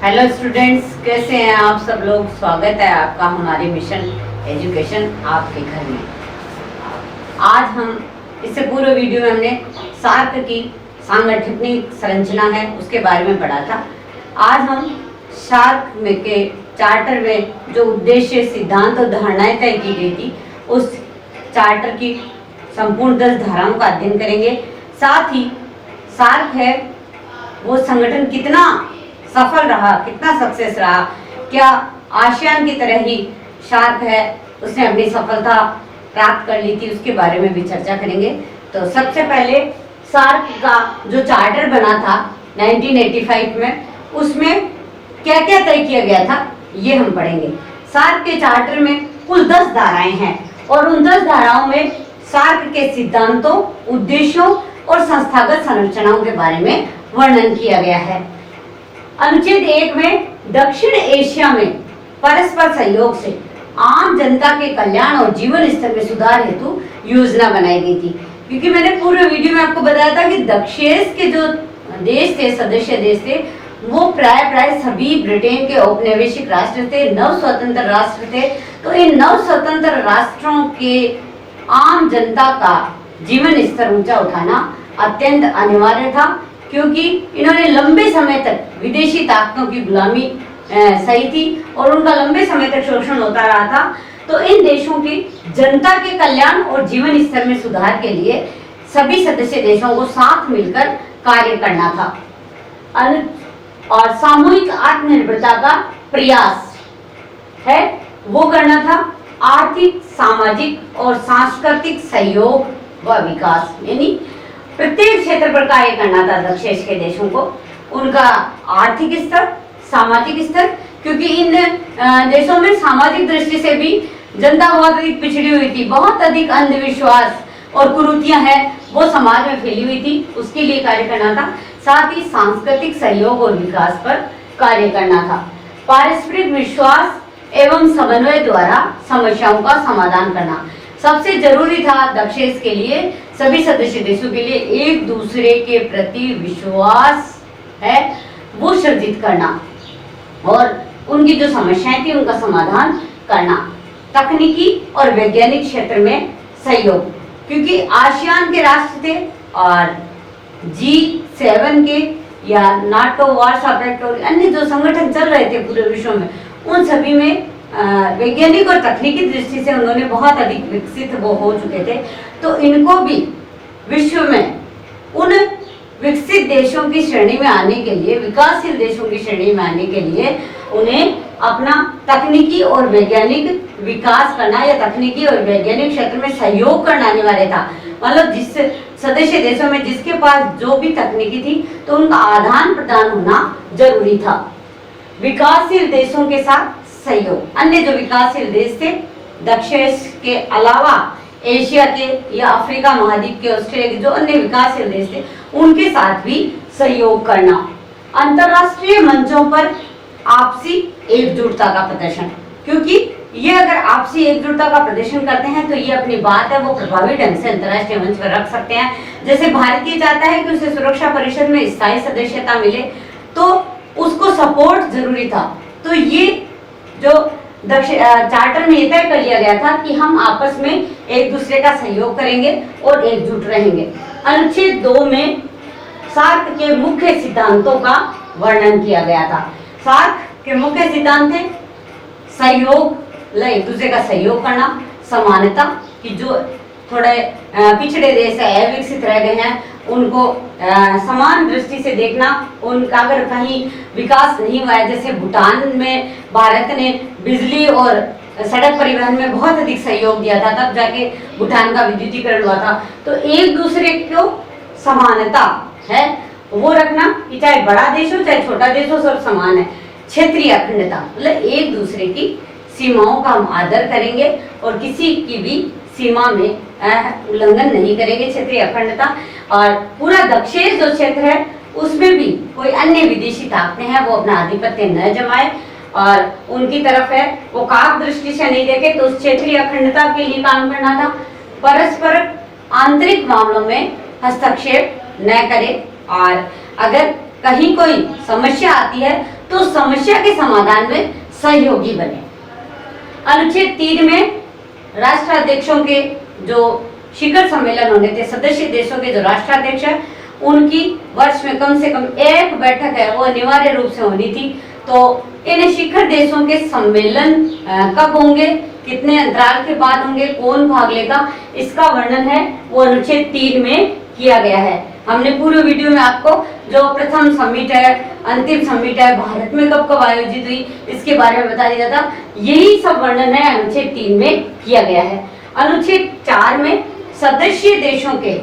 Hello students, कैसे हैं आप सब लोग। स्वागत है आपका हमारे मिशन एजुकेशन आपके घर में। आज हम इससे पूरे वीडियो में हमने सार्क की सांगठनिक संरचना है उसके बारे में पढ़ा था। आज हम सार्क में के चार्टर में जो उद्देश्य, सिद्धांत और धारणाएं तय की गई थी उस चार्टर की संपूर्ण 10 धाराओं का अध्ययन करेंगे। साथ ही सार्क है वो संगठन कितना सफल रहा, कितना सक्सेस रहा, क्या आसियान की तरह ही सार्क है उसने अपनी सफलता प्राप्त कर ली थी, उसके बारे में भी चर्चा करेंगे। तो सबसे पहले सार्क का जो चार्टर बना था 1985 में, उसमें क्या क्या तय किया गया था ये हम पढ़ेंगे। सार्क के चार्टर में कुल 10 धाराएं हैं और उन 10 धाराओं में सार्क के सिद्धांतों, उद्देश्यों और संस्थागत संरचनाओं के बारे में वर्णन किया गया है। अनुच्छेद 1 में दक्षिण एशिया में परस्पर सहयोग से आम जनता के कल्याण और जीवन स्तर में सुधार हेतु योजना बनाई गई थी। क्योंकि मैंने पूरे वीडियो में आपको बताया था कि दक्षिण के जो देश थे, सदस्य देश थे, वो प्राय सभी ब्रिटेन के औपनिवेशिक राष्ट्र थे, नव स्वतंत्र राष्ट्र थे। तो इन नव स्वतंत्र राष्ट्रों के आम जनता का जीवन स्तर ऊंचा उठाना अत्यंत अनिवार्य था, क्योंकि इन्होंने लंबे समय तक विदेशी ताकतों की गुलामी सही थी और उनका लंबे समय तक शोषण होता रहा था। तो इन देशों की जनता के कल्याण और जीवन स्तर में सुधार के लिए सभी सदस्य देशों को साथ मिलकर कार्य करना था और सामूहिक आत्मनिर्भरता का प्रयास है वो करना था। आर्थिक, सामाजिक और सांस्कृतिक सहयोग व विकास, यानी प्रत्येक क्षेत्र पर कार्य करना था दक्षिण के देशों को। उनका आर्थिक स्तर, सामाजिक स्तर, क्योंकि इन देशों में सामाजिक दृष्टि से भी जनता बहुत अधिक पिछड़ी हुई थी, बहुत अधिक अंधविश्वास और कुरीतियां हैं वो समाज में फैली हुई थी, उसके लिए कार्य करना था। साथ ही सांस्कृतिक सहयोग और विकास पर कार्य करना था। पारस्परिक विश्वास एवं समन्वय द्वारा समस्याओं का समाधान करना सबसे जरूरी था दक्षिण के लिए। सभी सदस्य देशों के लिए एक दूसरे के प्रति विश्वास है वो सृजित करना और उनकी जो समस्याएं थी उनका समाधान करना। तकनीकी और वैज्ञानिक क्षेत्र में सहयोग, क्योंकि आसियान के राष्ट्र थे और G7 के या नाटो, वार्सा पैक्ट और अन्य जो संगठन चल रहे थे पूरे विश्व में, उन सभी में वैज्ञानिक और तकनीकी दृष्टि से उन्होंने बहुत अधिक विकसित वो हो चुके थे। तो इनको भी विश्व में उन विकसित देशों की श्रेणी में आने के लिए, विकासशील देशों की श्रेणी में आने के लिए उन्हें अपना तकनीकी और वैज्ञानिक विकास करना या तकनीकी और वैज्ञानिक क्षेत्र में सहयोग करना अनिवार्य था। मतलब जिस सदस्य देशों में जिसके पास जो भी तकनीकी थी तो उनका आदान प्रदान होना जरूरी था। विकासशील देशों के साथ सहयोग, अन्य जो विकासशील देश थे दक्षिण के अलावा एशिया के या अफ्रीका महाद्वीप के, ऑस्ट्रेलिया के जो अन्य विकासशील देश थे उनके साथ भी सहयोग करना। अंतरराष्ट्रीय मंचों पर आपसी एकजुटता का प्रदर्शन, क्योंकि ये अगर आपसी एकजुटता का प्रदर्शन करते हैं तो ये अपनी बात है वो प्रभावी ढंग से अंतरराष्ट्रीय मंच पर रख सकते हैं। जैसे भारत ये चाहता है कि उसे सुरक्षा परिषद में स्थायी सदस्यता मिले, तो उसको सपोर्ट जरूरी था। तो ये जो चार्टर में ये तय कर लिया गया था कि हम आपस में एक दूसरे का सहयोग करेंगे और एकजुट रहेंगे। अनुच्छेद 2 में सार्क के मुख्य सिद्धांतों का वर्णन किया गया था। सार्क के मुख्य सिद्धांत थे सहयोग, एक दूसरे का सहयोग करना, समानता, कि जो थोड़े पिछड़े देश है, अविकसित रह गए हैं, उनको समान दृष्टि से देखना। उनका अगर कहीं विकास नहीं हुआ है, जैसे भूटान में भारत ने बिजली और सड़क परिवहन में बहुत अधिक सहयोग दिया था, तब जाके भूटान का विद्युतीकरण हुआ था। तो एक दूसरे को समानता है वो रखना कि चाहे बड़ा देश हो चाहे छोटा देश हो, सब समान है। क्षेत्रीय अखंडता, मतलब एक दूसरे की सीमाओं का हम आदर करेंगे और किसी की भी सीमा में उल्लंघन नहीं करेंगे, क्षेत्रीय अखंडता। और पूरा दक्षिण जो क्षेत्र है उसमें भी कोई अन्य विदेशी ताकतें हैं वो अपना आधिपत्य न जमाए और उनकी तरफ है वो काक दृष्टि से नहीं देखे, तो उस क्षेत्रीय अखंडता के लिए काम करना था। परस्पर आंतरिक मामलों में हस्तक्षेप न करे और अगर कहीं कोई समस्या आती है तो समस्या के समाधान में सहयोगी बने। अनुच्छेद 3 में राष्ट्राध्यक्षों के जो शिखर सम्मेलन होने थे, सदस्य देशों के जो राष्ट्राध्यक्ष है उनकी वर्ष में कम से कम एक बैठक है वो अनिवार्य रूप से होनी थी। तो इन शिखर देशों के सम्मेलन कब होंगे, कितने अंतराल के बाद होंगे, कौन भाग लेगा, इसका वर्णन है वो अनुच्छेद 3 में किया गया है। हमने पूरे वीडियो में आपको जो प्रथम समिट है, अंतिम समिट है, भारत में कब कब आयोजित हुई, इसके बारे में बता दिया था। यही सब वर्णन है अनुच्छेद 3 में किया गया है। अनुच्छेद 4 में सदस्य देशों के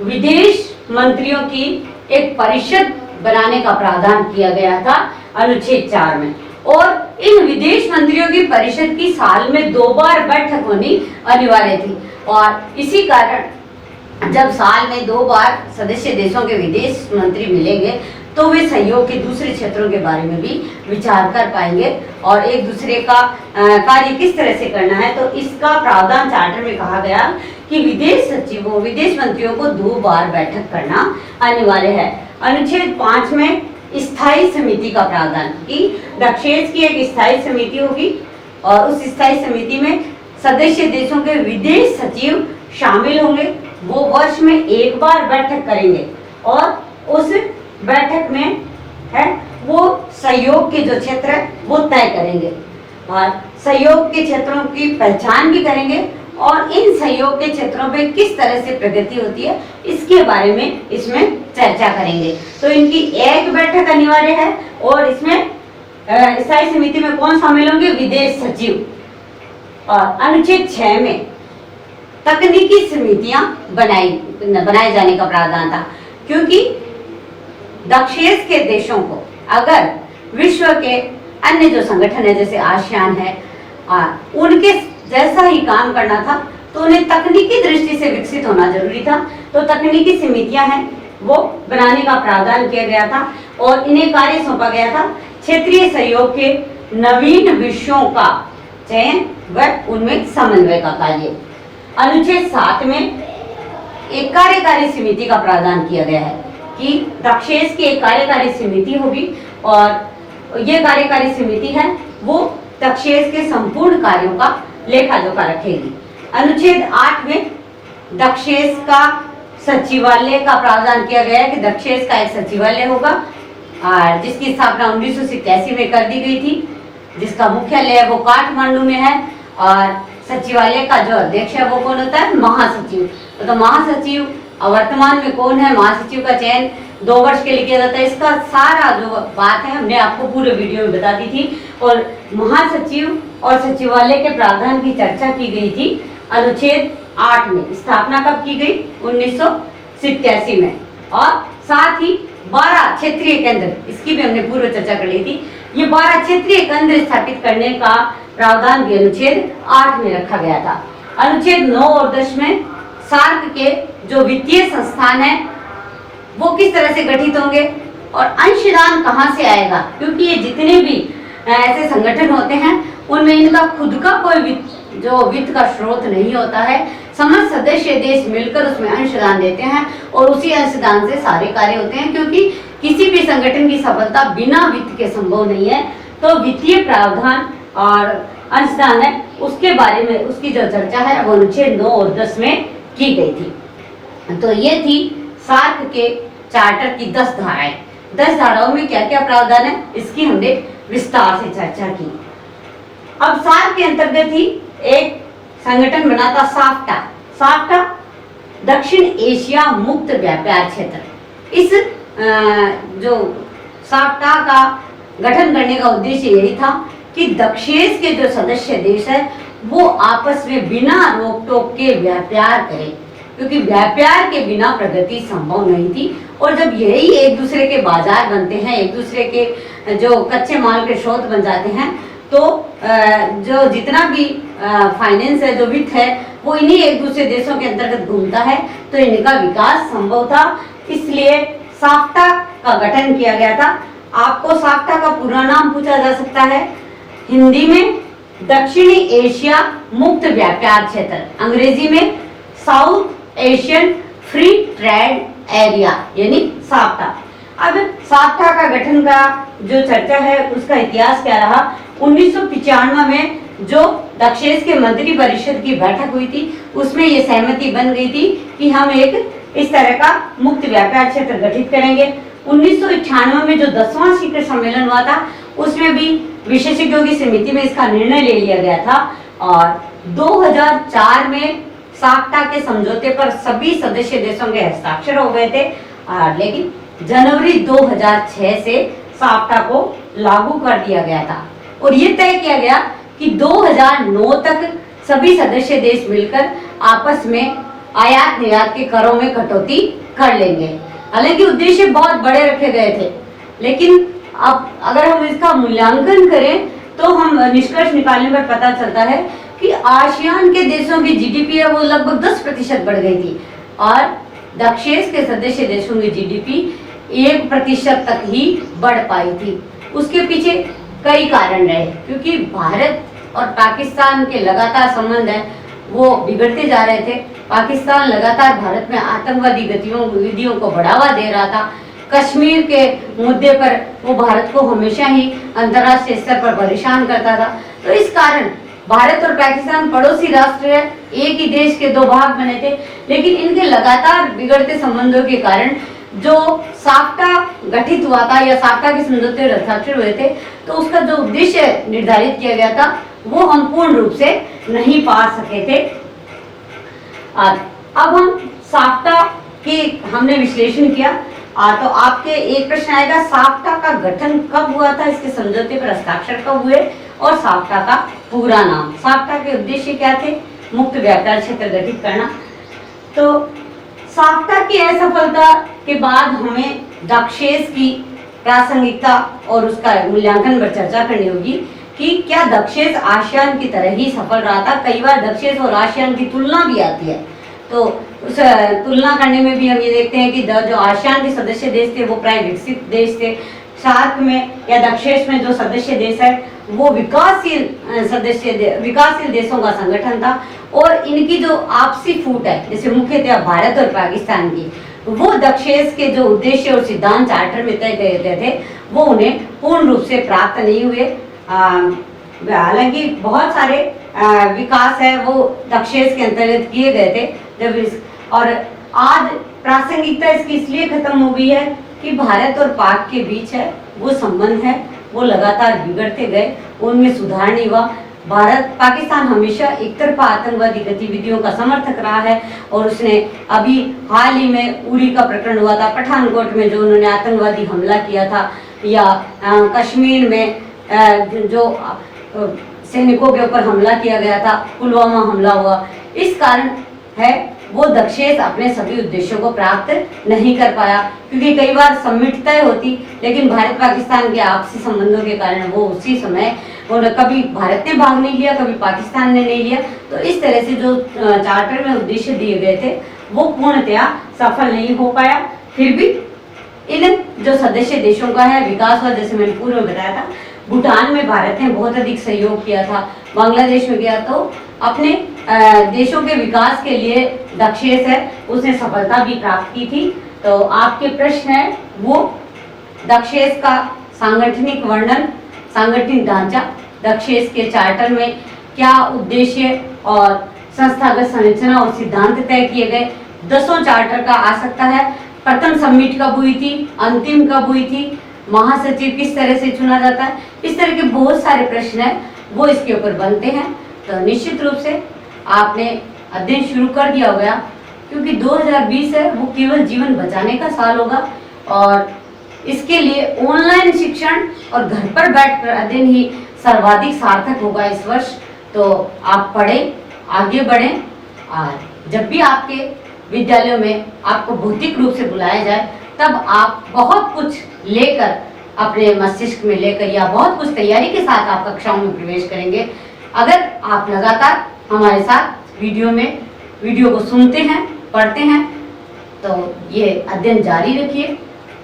विदेश मंत्रियों की एक परिषद बनाने का प्रावधान किया गया था अनुच्छेद 4 में, और इन विदेश मंत्रियों की परिषद की साल में 2 बार बैठक होनी अनिवार्य थी। और इसी कारण जब साल में 2 बार सदस्य देशों के विदेश मंत्री मिलेंगे तो वे सहयोग के दूसरे क्षेत्रों के बारे में भी विचार कर पाएंगे और एक दूसरे का कार्य किस तरह से करना है। तो इसका प्रावधान चार्टर में कहा गया कि विदेश सचिवों, विदेश मंत्रियों को 2 बार बैठक करना अनिवार्य है। अनुच्छेद 5 में स्थायी समिति का प्रावधान कि दक्षेश की एक स्थायी समिति होगी और उस स्थायी समिति में सदस्य देशों के विदेश सचिव शामिल होंगे। वो वर्ष में 1 बार बैठक करेंगे और उस बैठक में है वो सहयोग के जो क्षेत्र है वो तय करेंगे और सहयोग के क्षेत्रों की पहचान भी करेंगे और इन सहयोग के क्षेत्रों पे किस तरह से प्रगति होती है इसके बारे में इसमें चर्चा करेंगे। तो इनकी एक बैठक अनिवार्य है और इसमें स्थायी समिति में कौन शामिल होंगे, विदेश सचिव। और अनुच्छेद 6 में तकनीकी समितियां बनाए जाने का प्रावधान था, क्योंकि दक्षेश के देशों को अगर विश्व के अन्य जो संगठन है जैसे आसियान है उनके जैसा ही काम करना था तो उन्हें तकनीकी दृष्टि से विकसित होना जरूरी था। तो तकनीकी समितियां हैं वो बनाने का प्रावधान किया गया था और इन्हें कार्य सौंपा गया था क्षेत्रीय सहयोग के नवीन विषयों का चयन व उनमें समन्वय का कार्य। अनुच्छेद 7 में एक कार्यकारी समिति का प्रावधान किया गया है कि दक्षेश की एक कार्यकारी समिति होगी और ये कार्यकारी समिति है वो दक्षेश के संपूर्ण कार्यों का लेखा जोखा रखेगी। अनुच्छेद 8 में दक्षेश का सचिवालय का प्रावधान किया गया है कि दक्षेश का एक सचिवालय होगा और जिसकी स्थापना 1987 में कर दी गई थी, जिसका मुख्यालय वो काठमांडू में है और सचिवालय का जो अध्यक्ष है वो कौन होता है, महासचिव। तो महासचिव वर्तमान में कौन है, महासचिव का चयन 2 वर्ष के लिए किया जाता है। इसका सारा जो बात है हमने आपको पूरे वीडियो में बता दी थी और महासचिव और सचिवालय के प्रावधान की चर्चा की गई थी अनुच्छेद 8 में। स्थापना कब की गई, 1987 में। और साथ ही 12 क्षेत्रीय केंद्र, इसकी भी हमने पूर्व चर्चा कर ली थी। ये 12 क्षेत्रीय केंद्र स्थापित करने का प्रावधान भी अनुच्छेद 8 में रखा गया था। अनुच्छेद 9 और 10 में सार्क के जो वित्तीय संस्थान है वो किस तरह से गठित होंगे और अंशदान कहाँ से आएगा, क्योंकि ये जितने भी ऐसे संगठन होते हैं उनमें इनका खुद का कोई वित्त का स्रोत नहीं होता है। समस्त सदस्य देश मिलकर उसमें अंशदान देते हैं और उसी अंशदान से सारे कार्य होते हैं, क्योंकि किसी भी संगठन की सफलता बिना वित्त के संभव नहीं है। तो वित्तीय प्रावधान और अंशदान है उसके बारे में उसकी जो चर्चा है वो अनुच्छेद 9 और 10 में की गई थी। तो ये थी सार्क के चार्टर की 10 धाराएं। 10 धाराओं में क्या क्या प्रावधान है इसकी हमने विस्तार से चर्चा की। अब सार्क के अंतर्गत ही एक संगठन बना था साफ्टा। साफ्टा दक्षिण एशिया मुक्त व्यापार क्षेत्र। इस जो साफ्टा का गठन करने का उद्देश्य यही था कि दक्षेश के जो सदस्य देश है वो आपस में बिना रोक टोक के व्यापार करें, क्योंकि व्यापार के बिना प्रगति संभव नहीं थी। और जब यही एक दूसरे के बाजार बनते हैं, एक दूसरे के जो कच्चे माल के स्रोत बन जाते हैं, तो जो जितना भी फाइनेंस है, जो वित्त है, वो इन्हीं एक दूसरे देशों के अंतर्गत घूमता है, तो इनका विकास संभव था। इसलिए साफ्टा का गठन किया गया था। आपको साफ्टा का पूरा नाम पूछा जा सकता है, हिंदी में दक्षिणी एशिया मुक्त व्यापार क्षेत्र, अंग्रेजी में south Asian free trade area यानी साफ्टा। अब साप्ता का गठन का जो चर्चा है उसका इतिहास क्या रहा। 1995 में जो दक्षेस के मंत्री परिषद की बैठक हुई थी उसमें ये सहमति बन गई थी कि हम एक इस तरह का मुक्त व्यापार क्षेत्र गठित करेंगे। 1998 में जो 10वां शिखर सम्मेलन हुआ था उसमें भी विशेषज्ञों की समिति में इसका निर्णय ले लिया गया था और 2004 में साप्ता के समझौते पर सभी सदस्य देशों के हस्ताक्षर हो गए थे। लेकिन जनवरी 2006 से साप्ता को लागू कर दिया गया था और ये तय किया गया कि 2009 तक सभी सदस्य देश मिलकर आपस में आयात निर्यात के करों में कटौती कर लेंगे। हालांकि उद्देश्य बहुत बड़े रखे गए थे, लेकिन अब अगर हम इसका मूल्यांकन करें तो हम निष्कर्ष निकालने पर पता चलता है कि आसियान के देशों की जीडीपी है वो लगभग 10% बढ़ गई थी और दक्षेस के सदस्य देशों की जीडीपी 1% तक ही बढ़ पाई थी। उसके पीछे कई कारण रहे, क्योंकि भारत और पाकिस्तान के लगातार संबंध है वो बिगड़ते जा रहे थे। पाकिस्तान लगातार भारत में आतंकवादी गतिविधियों को बढ़ावा दे रहा था। कश्मीर के मुद्दे पर वो भारत को हमेशा ही अंतर्राष्ट्रीय स्तर पर परेशान करता था। तो इस कारण भारत और पाकिस्तान पड़ोसी राष्ट्र है, एक ही देश के दो भाग बने थे, लेकिन इनके लगातार बिगड़ते संबंधों के कारण जो साप्ता गठित हुआ था या साप्ता के समझौते हस्ताक्षर हुए थे तो उसका जो उद्देश्य निर्धारित किया गया था वो हम पूर्ण रूप से नहीं पा सके थे। अब हम साप्ता के हमने विश्लेषण किया तो आपके एक प्रश्न आएगा, साप्ता का गठन कब हुआ था, इसके समझौते पर हस्ताक्षर कब हुए और साप्ता का पूरा नाम। साप्ता के उद्देश्य क्या थे? मुक्त व्यापार क्षेत्र गठित करना। तो साप्ता की असफलता के बाद हमें दक्षेस की प्रासंगिकता और उसका मूल्यांकन पर चर्चा करनी होगी कि क्या दक्षेस आसियान की तरह ही सफल रहा था। कई बार दक्षेस और आसियान की तुलना भी आती है, तो उस तुलना करने में भी हम ये देखते हैं कि जो आसियान के सदस्य देश थे वो प्राय विकसित देश थे। सार्क में या दक्षेस में जो सदस्य देश है वो विकासशील देशों का संगठन था और इनकी जो आपसी फूट है जैसे मुख्यतः भारत और पाकिस्तान की, वो दक्षेस के जो उद्देश्य और सिद्धांत चार्टर में तय किए थे वो उन्हें पूर्ण रूप से प्राप्त नहीं हुए। हालांकि बहुत सारे विकास है वो दक्षेस के अंतर्गत किए गए थे और आज प्रासंगिकता इसकी इसलिए खत्म हो गई है कि भारत और पाक के बीच है वो संबंध है वो लगातार बिगड़ते गए, उनमें सुधार नहीं हुआ। पाकिस्तान हमेशा एक तरफा आतंकवादी गतिविधियों का समर्थक रहा है और उसने अभी हाल ही में उरी का प्रकरण हुआ था, पठानकोट में जो उन्होंने आतंकवादी हमला किया था, या कश्मीर में जो सैनिकों के ऊपर हमला किया गया था, पुलवामा हमला हुआ। इस कारण है वो दक्षेस अपने सभी उद्देश्यों को प्राप्त नहीं कर पाया, क्योंकि कई बार सम्मिट तय होती लेकिन भारत पाकिस्तान के आपसी संबंधों के कारण वो उसी समय और कभी भारत ने भाग नहीं लिया, कभी पाकिस्तान ने नहीं लिया। तो इस तरह से जो चार्टर में उद्देश्य दिए गए थे वो पूर्णतया सफल नहीं हो पाया। फिर भी इन जो सदस्य देशों का है विकास हुआ, जैसे मैंने पूर्व में बताया था। भूटान में भारत ने बहुत अधिक सहयोग किया था, बांग्लादेश में किया, तो अपने देशों के विकास के लिए दक्षेस है उसने सफलता भी प्राप्त की थी। तो आपके प्रश्न है वो दक्षेस का सांगठनिक वर्णन, सांगठनिक ढांचा, दक्षेस के चार्टर में क्या उद्देश्य और संस्थागत संरचना और सिद्धांत तय किए गए। 10 चार्टर का आ सकता है, प्रथम समिट कब हुई थी, अंतिम कब हुई थी, महासचिव किस तरह से चुना जाता है, इस तरह के बहुत सारे प्रश्न है वो इसके ऊपर बनते हैं। तो निश्चित रूप से आपने अध्ययन शुरू कर दिया होगा, क्योंकि 2020 है वो केवल जीवन बचाने का साल होगा और इसके लिए ऑनलाइन शिक्षण और घर पर बैठकर अध्ययन ही सर्वाधिक सार्थक होगा इस वर्ष। तो आप पढ़ें, आगे बढ़ें और जब भी आपके विद्यालयों में आपको भौतिक रूप से बुलाया जाए तब आप बहुत कुछ लेकर अपने मस्तिष्क में लेकर या बहुत कुछ तैयारी के साथ आप कक्षाओं में प्रवेश करेंगे। अगर आप लगातार हमारे साथ वीडियो को सुनते हैं, पढ़ते हैं, तो ये अध्ययन जारी रखिए।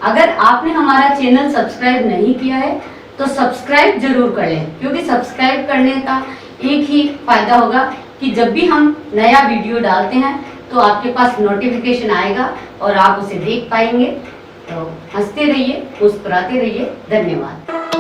अगर आपने हमारा चैनल सब्सक्राइब नहीं किया है तो सब्सक्राइब जरूर कर लें, क्योंकि सब्सक्राइब करने का एक ही फायदा होगा कि जब भी हम नया वीडियो डालते हैं तो आपके पास नोटिफिकेशन आएगा और आप उसे देख पाएंगे। तो हंसते रहिए, मुस्कुराते रहिए। धन्यवाद।